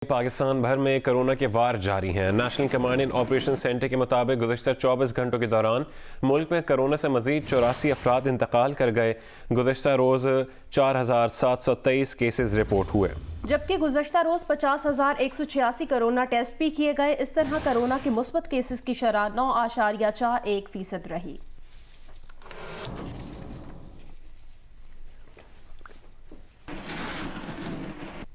پاکستان بھر میں کرونا کے وار جاری ہیں۔ National command and operation centre کے مطابق گزشتہ 24 گھنٹوں کے دوران ملک میں کرونا سے مزید 84 افراد انتقال کر گئے۔ گزشتہ روز 4723 کیسز رپورٹ ہوئے، جبکہ گزشتہ روز 50,186 کرونا ٹیسٹ بھی کیے گئے۔ اس طرح کرونا کے مثبت کیسز کی شرح 9.41% رہی۔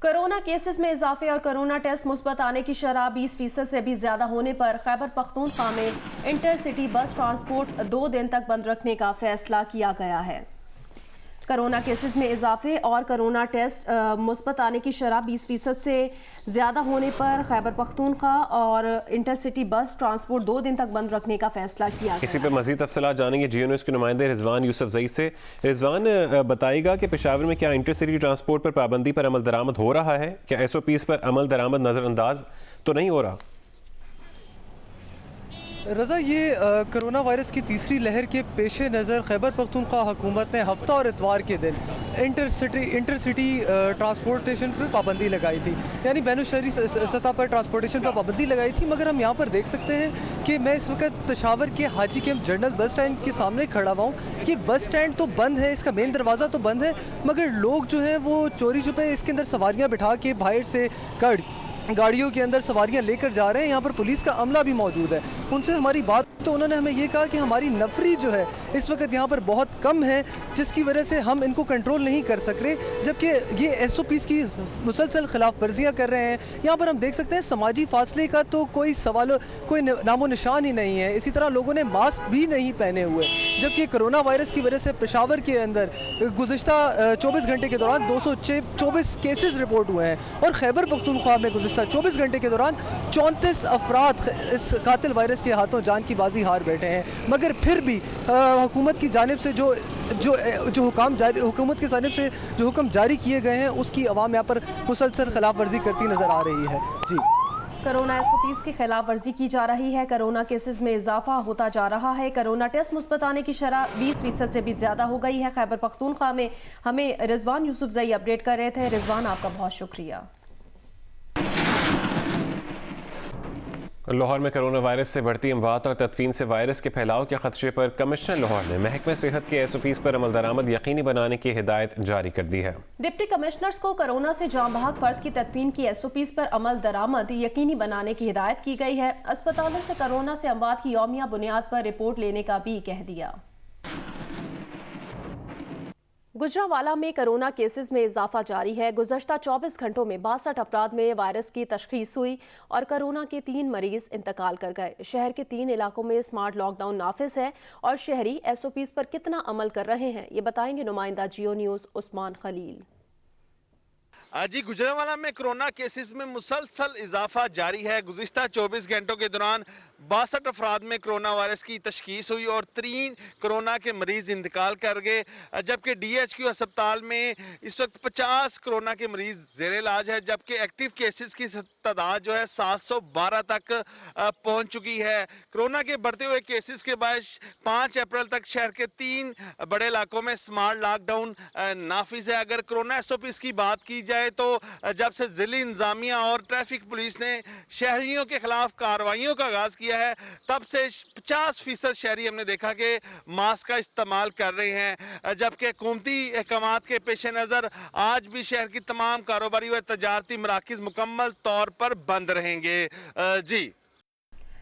کرونا کیسز میں اضافے اور کرونا ٹیسٹ مثبت آنے کی شرح 20% سے بھی زیادہ ہونے پر خیبر پختونخوا میں انٹر سٹی بس ٹرانسپورٹ 2 دن تک بند رکھنے کا فیصلہ کیا گیا ہے۔ کرونا کیسز میں اضافے اور کرونا ٹیسٹ مثبت آنے کی شرح 20% سے زیادہ ہونے پر خیبر پختونخوا اور انٹر سٹی بس ٹرانسپورٹ 2 دن تک بند رکھنے کا فیصلہ کیا گیا۔ اسی پر مزید تفصیلات جانیں گے جیو نیوز کے نمائندے رضوان یوسف زئی سے۔ رضوان بتائے گا کہ پشاور میں کیا انٹر سٹی ٹرانسپورٹ پر پابندی پر عمل درآمد ہو رہا ہے؟ کیا ایس او پیز پر عمل درآمد نظر انداز تو نہیں ہو رہا؟ رضا، یہ کرونا وائرس کی تیسری لہر کے پیش نظر خیبر پختونخوا حکومت نے ہفتہ اور اتوار کے دن انٹر سٹی ٹرانسپورٹیشن پر پابندی لگائی تھی، یعنی بین الشہری سطح پر ٹرانسپورٹیشن پر پابندی لگائی تھی۔ مگر ہم یہاں پر دیکھ سکتے ہیں کہ میں اس وقت پشاور کے حاجی کیمپ جنرل بس اسٹینڈ کے سامنے کھڑا ہوا ہوں۔ یہ بس اسٹینڈ تو بند ہے، اس کا مین دروازہ تو بند ہے، مگر لوگ جو ہیں وہ چوری چھپے اس کے اندر سواریاں بٹھا کے باہر سے گاڑیوں کے اندر سواریاں لے کر جا رہے ہیں۔ یہاں پر پولیس کا عملہ بھی موجود ہے۔ ان سے ہماری بات تو انہوں نے ہمیں یہ کہا کہ ہماری نفری جو ہے اس وقت یہاں پر بہت کم ہے، جس کی وجہ سے ہم ان کو کنٹرول نہیں کر سک رہے، جبکہ یہ ایس او پیز کی مسلسل خلاف ورزیاں کر رہے ہیں۔ یہاں پر ہم دیکھ سکتے ہیں سماجی فاصلے کا تو کوئی نام و نشان ہی نہیں ہے۔ اسی طرح لوگوں نے ماسک بھی نہیں پہنے ہوئے، جبکہ کرونا وائرس کی وجہ سے پشاور کے اندر گزشتہ 24 گھنٹے کے دوران 224 کیسز رپورٹ ہوئے ہیں، اور خیبر پختونخوا میں گزشتہ 24 گھنٹے کے دوران 34 افراد اس قاتل وائرس کے ہاتھوں جان کی بازی ہار بیٹھے ہیں۔ مگر پھر بھی حکومت کی جانب سے حکومت کی جانب سے جو حکم جاری کیے گئے ہیں اس کی عوام یہاں پر مسلسل خلاف ورزی کرتی نظر آ رہی ہے۔ جی، کرونا ایس او پیز کی خلاف ورزی کی جا رہی ہے، کرونا کیسز میں اضافہ ہوتا جا رہا ہے، کرونا ٹیسٹ مثبت آنے کی شرح 20% سے بھی زیادہ ہو گئی ہے۔ خیبر پختونخوا میں ہمیں رضوان یوسف زئی اپڈیٹ کر رہے تھے۔ رضوان، آپ کا بہت شکریہ۔ لاہور میں کرونا وائرس سے بڑھتی اموات اور تدفین سے وائرس کے پھیلاؤ کے خدشے پر کمشنر لاہور نے محکمہ صحت کے ایس او پیز پر عمل درآمد یقینی بنانے کی ہدایت جاری کر دی ہے۔ ڈپٹی کمشنرز کو کرونا سے جاں بحق فرد کی تدفین کی ایس او پیز پر عمل درآمد یقینی بنانے کی ہدایت کی گئی ہے۔ اسپتالوں سے کرونا سے اموات کی یومیہ بنیاد پر رپورٹ لینے کا بھی کہہ دیا۔ گجرانوالہ میں کرونا کیسز میں اضافہ جاری ہے۔ گزشتہ 24 گھنٹوں میں 62 افراد میں وائرس کی تشخیص ہوئی اور کرونا کے 3 مریض انتقال کر گئے۔ شہر کے 3 علاقوں میں سمارٹ لاک ڈاؤن نافذ ہے، اور شہری ایس او پیز پر کتنا عمل کر رہے ہیں یہ بتائیں گے نمائندہ جیو نیوز عثمان خلیل۔ جی، گجرانوالہ میں کرونا کیسز میں مسلسل اضافہ جاری ہے۔ گزشتہ 24 گھنٹوں کے دوران 62 افراد میں کرونا وائرس کی تشخیص ہوئی اور 3 کرونا کے مریض انتقال کر گئے، جبکہ ڈی ایچ کیو اسپتال میں اس وقت 50 کرونا کے مریض زیر علاج ہے، جبکہ ایکٹیو کیسز کی تعداد جو ہے 712 تک پہنچ چکی ہے۔ کرونا کے بڑھتے ہوئے کیسز کے باعث 5 اپریل تک شہر کے 3 بڑے علاقوں میں سمارٹ لاک ڈاؤن نافذ ہے۔ اگر کرونا ایس او پیز کی بات کی جائے تو جب سے ضلعی انتظامیہ اور ٹریفک پولیس نے شہریوں کے خلاف کارروائیوں کا آغاز کیا ہے، تب سے 50% شہری ہم نے دیکھا کہ ماسک کا استعمال کر رہے ہیں، جبکہ حکومتی احکامات کے پیش نظر آج بھی شہر کی تمام کاروباری و تجارتی مراکز مکمل طور پر بند رہیں گے۔ جی،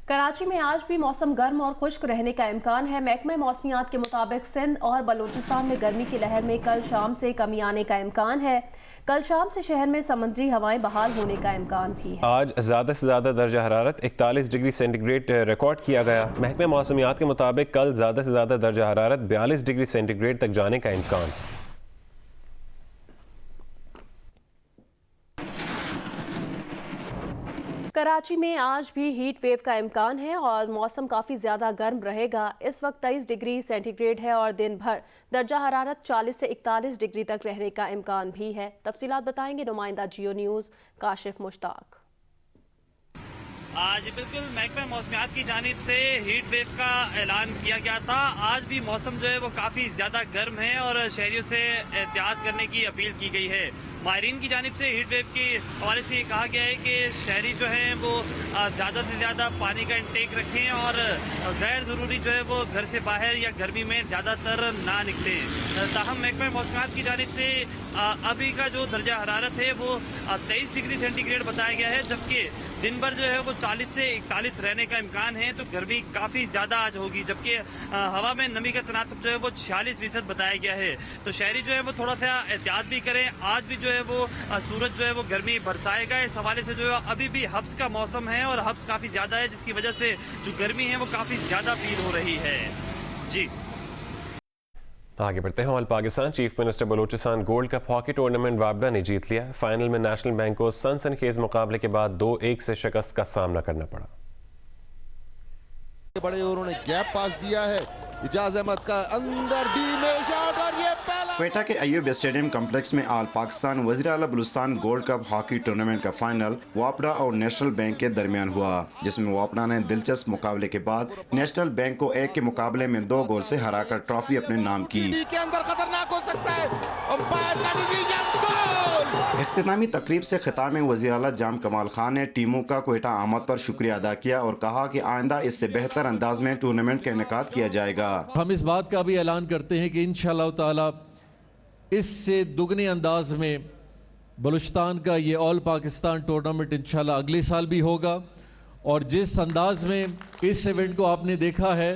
کراچی میں آج بھی موسم گرم اور خشک رہنے کا امکان ہے۔ محکمہ موسمیات کے مطابق سندھ اور بلوچستان میں گرمی کی لہر میں کل شام سے کمی آنے کا امکان ہے۔ کل شام سے شہر میں سمندری ہوائیں بحال ہونے کا امکان بھی ہے۔ آج زیادہ سے زیادہ درجہ حرارت 41 ڈگری سینٹی گریڈ ریکارڈ کیا گیا۔ محکمہ موسمیات کے مطابق کل زیادہ سے زیادہ درجہ حرارت 42 ڈگری سینٹی گریڈ تک جانے کا امکان۔ کراچی میں آج بھی ہیٹ ویو کا امکان ہے اور موسم کافی زیادہ گرم رہے گا۔ اس وقت 23 ڈگری سینٹی گریڈ ہے اور دن بھر درجہ حرارت 40 سے 41 ڈگری تک رہنے کا امکان بھی ہے۔ تفصیلات بتائیں گے نمائندہ جیو نیوز کاشف مشتاق۔ آج بالکل محکمہ موسمیات کی جانب سے ہیٹ ویو کا اعلان کیا گیا تھا. آج بھی موسم جو ہے وہ کافی زیادہ گرم ہے اور شہریوں سے احتیاط کرنے کی اپیل کی گئی ہے. ماہرین کی جانب سے ہیٹ ویو کے حوالے سے یہ کہا گیا ہے کہ شہری جو ہیں وہ زیادہ سے زیادہ پانی کا انٹیک رکھیں اور غیر ضروری جو ہے وہ گھر سے باہر یا گرمی میں زیادہ تر نہ نکلیں. تاہم محکمہ موسمیات کی جانب سے ابھی کا جو درجہ حرارت ہے وہ 23 ڈگری سینٹی گریڈ بتایا گیا ہے, جبکہ دن بھر جو ہے وہ 40 سے 41 رہنے کا امکان ہے. تو گرمی کافی زیادہ آج ہوگی, جبکہ ہوا میں نمی کا تناسب جو ہے وہ 46% بتایا گیا ہے. تو شہری جو ہے وہ تھوڑا سا احتیاط بھی کریں. آج بھی جو ہے وہ سورج جو ہے وہ گرمی برسائے گا. اس حوالے سے جو ہے ابھی بھی حبس کا موسم ہے اور حبس کافی زیادہ ہے, جس کی وجہ سے جو گرمی ہے وہ کافی زیادہ فیل ہو رہی ہے. جی آگے بڑھتے ہیں. All Pakistan chief minister Balochistan gold cup hockey tournament وابڈا نے جیت لیا. فائنل میں نیشنل بینک کو سنسنخیز مقابلے کے بعد 2-1 سے شکست کا سامنا کرنا پڑا. بڑے انہوں نے گیپ پاس دیا ہے. اجاز احمد کا اندر ڈی میں شاٹ اور یہ پہلا. کوئٹہ کے ایوب اسٹیڈیم کمپلیکس میں آل پاکستان وزیر اعلیٰ Balochistan gold cup hockey tournament کا فائنل وابڈا اور نیشنل بینک کے درمیان ہوا, جس میں وابڈا نے دلچسپ مقابلے کے بعد نیشنل بینک کو 1 کے مقابلے میں 2 گول سے ہرا کر ٹرافی اپنے نام کی. کے اندر خطرناک ہو سکتا ہے. امپائر کا ڈیسیژن گول. اختتامی تقریب سے خطاب میں وزیر اعلیٰ جام کمال خان نے ٹیموں کا کوئٹہ آمد پر شکریہ ادا کیا اور کہا کہ آئندہ اس سے بہتر انداز میں ٹورنامنٹ کا انعقاد کیا جائے گا. ہم اس بات کا بھی اعلان کرتے ہیں کہ انشاءاللہ تعالی اس سے دگنے انداز میں بلوچستان کا یہ آل پاکستان ٹورنامنٹ انشاءاللہ اگلے سال بھی ہوگا, اور جس انداز میں اس ایونٹ کو آپ نے دیکھا ہے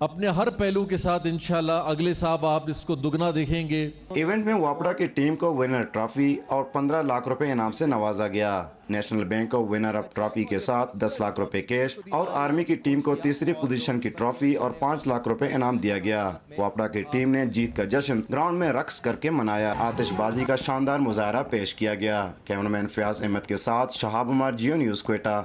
اپنے ہر پہلو کے ساتھ انشاءاللہ اگلے سال آپ اس کو دگنا دیکھیں گے. ایونٹ میں واپڈا کی ٹیم کو ونر ٹرافی اور 15 لاکھ روپے انعام سے نوازا گیا. نیشنل بینک کو ونر اپ ٹرافی کے ساتھ 10 لاکھ روپے کیش اور آرمی کی ٹیم کو تیسری پوزیشن کی ٹرافی اور 5 لاکھ روپے انعام دیا گیا. واپڈا کی ٹیم نے جیت کا جشن گراؤنڈ میں رقص کر کے منایا. آتش بازی کا شاندار مظاہرہ پیش کیا گیا. کیمرامین فیاض احمد کے ساتھ شہاب عمر, جیو نیوز کوئٹہ.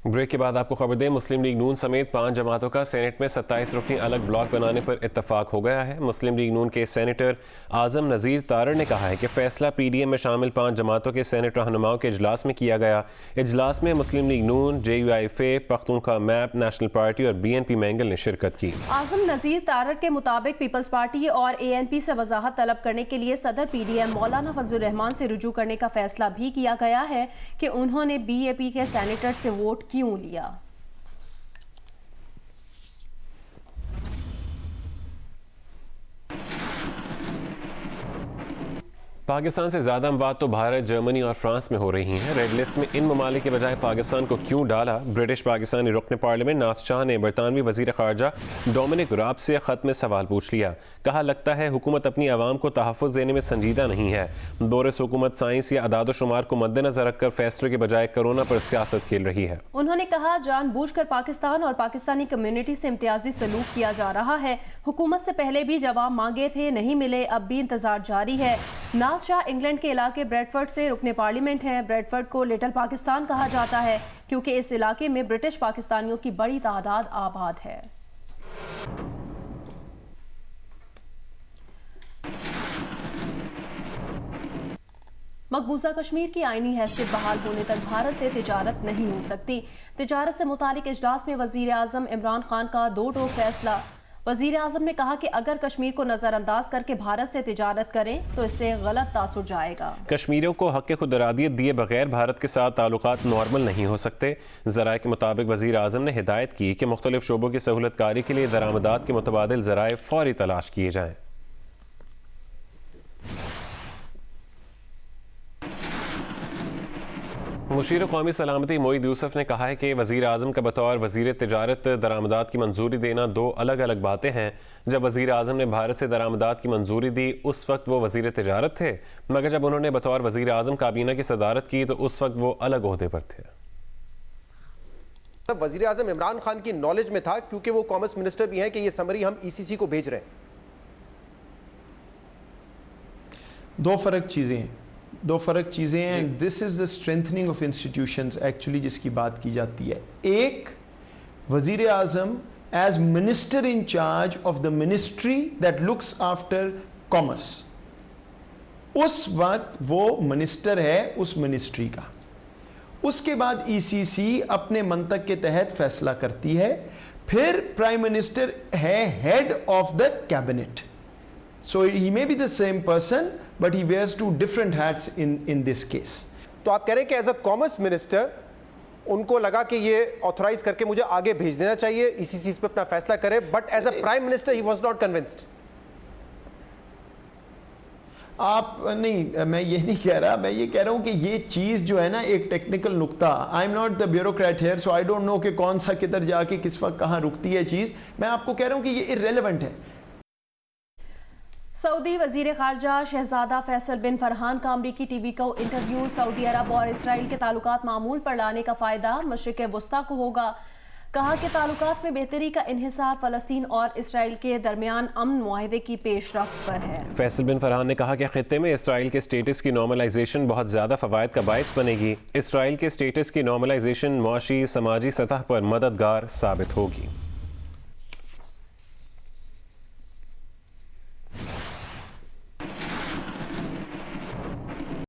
بریک کے بعد آپ کو خبر دیں, مسلم لیگ نون سمیت 5 جماعتوں کا سینٹ میں 27 رکنی الگ بلاک بنانے پر اتفاق ہو گیا ہے. مسلم لیگ نون کے سینیٹر اعظم نذیر تارڑ نے کہا ہے کہ فیصلہ پی ڈی ایم میں شامل 5 جماعتوں کے سینٹ رہنماؤں کے اجلاس میں کیا گیا. اجلاس میں Muslim League Noon, J U I فے, پختونخوا میپ, نیشنل پارٹی اور بی این پی مینگل نے شرکت کی. اعظم نذیر تارڑ کے مطابق پیپلز پارٹی اور اے این پی سے وضاحت طلب کرنے کے لیے صدر پی ڈی ایم مولانا فضل الرحمان سے رجوع کرنے کا فیصلہ بھی کیا گیا ہے کہ انہوں نے بی اے پی کے سینیٹر سے ووٹ کیوں لیا. پاکستان سے زیادہ اموات تو بھارت, جرمنی اور فرانس میں ہو رہی ہیں. ریڈ لسٹ میں ان ممالک کے بجائے پاکستان کو کیوں ڈالا؟ برٹش پاکستانی رکن پارلیمنٹ ناتھ شاہ نے برطانوی وزیر خارجہ ڈومنک راب سے خط میں سوال پوچھ لیا. کہا لگتا ہے حکومت اپنی عوام کو تحفظ دینے میں سنجیدہ نہیں ہے. بورس حکومت سائنس یا اعداد و شمار کو مد نظر رکھ کر فیصلے کے بجائے کرونا پر سیاست کھیل رہی ہے. انہوں نے کہا جان بوجھ کر پاکستان اور پاکستانی کمیونٹی سے امتیازی سلوک کیا جا رہا ہے. حکومت سے پہلے بھی جواب مانگے تھے, نہیں ملے, اب بھی انتظار جاری ہے. ناتھ شاہ انگلینڈ کے علاقے بریڈفرڈ سے رکن پارلیمنٹ ہیں. بریڈفرڈ کو لٹل پاکستان کہا جاتا ہے کیونکہ اس علاقے میں برٹش پاکستانیوں کی بڑی تعداد آباد ہے. مقبوضہ کشمیر کی آئینی حیثیت بحال ہونے تک بھارت سے تجارت نہیں ہو سکتی. تجارت سے متعلق اجلاس میں وزیر اعظم عمران خان کا 2 ٹوک فیصلہ. وزیر اعظم نے کہا کہ اگر کشمیر کو نظر انداز کر کے بھارت سے تجارت کریں تو اس سے غلط تاثر جائے گا. کشمیریوں کو حق خود ارادیت دیے بغیر بھارت کے ساتھ تعلقات نارمل نہیں ہو سکتے. ذرائع کے مطابق وزیر اعظم نے ہدایت کی کہ مختلف شعبوں کی سہولت کاری کے لیے درآمدات کے متبادل ذرائع فوری تلاش کیے جائیں. مشیر قومی سلامتی معید یوسف نے کہا ہے کہ وزیر اعظم کا بطور وزیر تجارت درآمدات کی منظوری دینا 2 الگ الگ باتیں ہیں. جب وزیر اعظم نے بھارت سے درآمدات کی منظوری دی اس وقت وہ وزیر تجارت تھے, مگر جب انہوں نے بطور وزیر اعظم کابینہ کی صدارت کی تو اس وقت وہ الگ عہدے پر تھے. وزیر اعظم عمران خان کی نالج میں تھا کیونکہ وہ کامرس منسٹر بھی ہیں کہ یہ سمری ہم ای سی سی کو بھیج رہے ہیں. 2 فرق چیزیں ہیں, 2 فرق چیزیں ہیں. This is the strengthening of institutions actually جس کی بات کی جاتی ہے. ایک, وزیر اعظم as minister in charge of the ministry that looks after commerce, اس وقت وہ منسٹر ہے اس منسٹری کا. اس کے بعد ECC اپنے منطق کے تحت فیصلہ کرتی ہے. پھر پرائم منسٹر ہے head of the cabinet. So he may be the same person, but he wears two different hats in this case. تو آپ کہہ رہے ہیں کہ ایز اے کامرس منسٹر ان کو لگا کہ یہ آتھورائز کر کے مجھے آگے بھیج دینا چاہیے, ECC اس پہ اپنا فیصلہ کرے, but as a prime minister he was not convinced. آپ نہیں, میں یہ نہیں کہہ رہا, میں یہ کہہ رہا ہوں کہ یہ چیز جو ہے نا ایک ٹیکنیکل نقطہ, I am not the bureaucrat here, so I don't know کہ کون سا کدھر جا کے کس وقت کہاں رکتی ہے چیز. میں آپ کو کہہ رہا ہوں کہ یہ irrelevant ہے. سعودی وزیر خارجہ شہزادہ فیصل بن فرحان کا امریکی ٹی وی کو انٹرویو. سعودی عرب اور اسرائیل کے تعلقات معمول پر لانے کا فائدہ مشرق وسطیٰ کو ہوگا. کہا کہ تعلقات میں بہتری کا انحصار فلسطین اور اسرائیل کے درمیان امن معاہدے کی پیش رفت پر ہے. فیصل بن فرحان نے کہا کہ خطے میں اسرائیل کے سٹیٹس کی نارملائزیشن بہت زیادہ فوائد کا باعث بنے گی. اسرائیل کے سٹیٹس کی نارملائزیشن معاشی سماجی سطح پر مددگار ثابت ہوگی.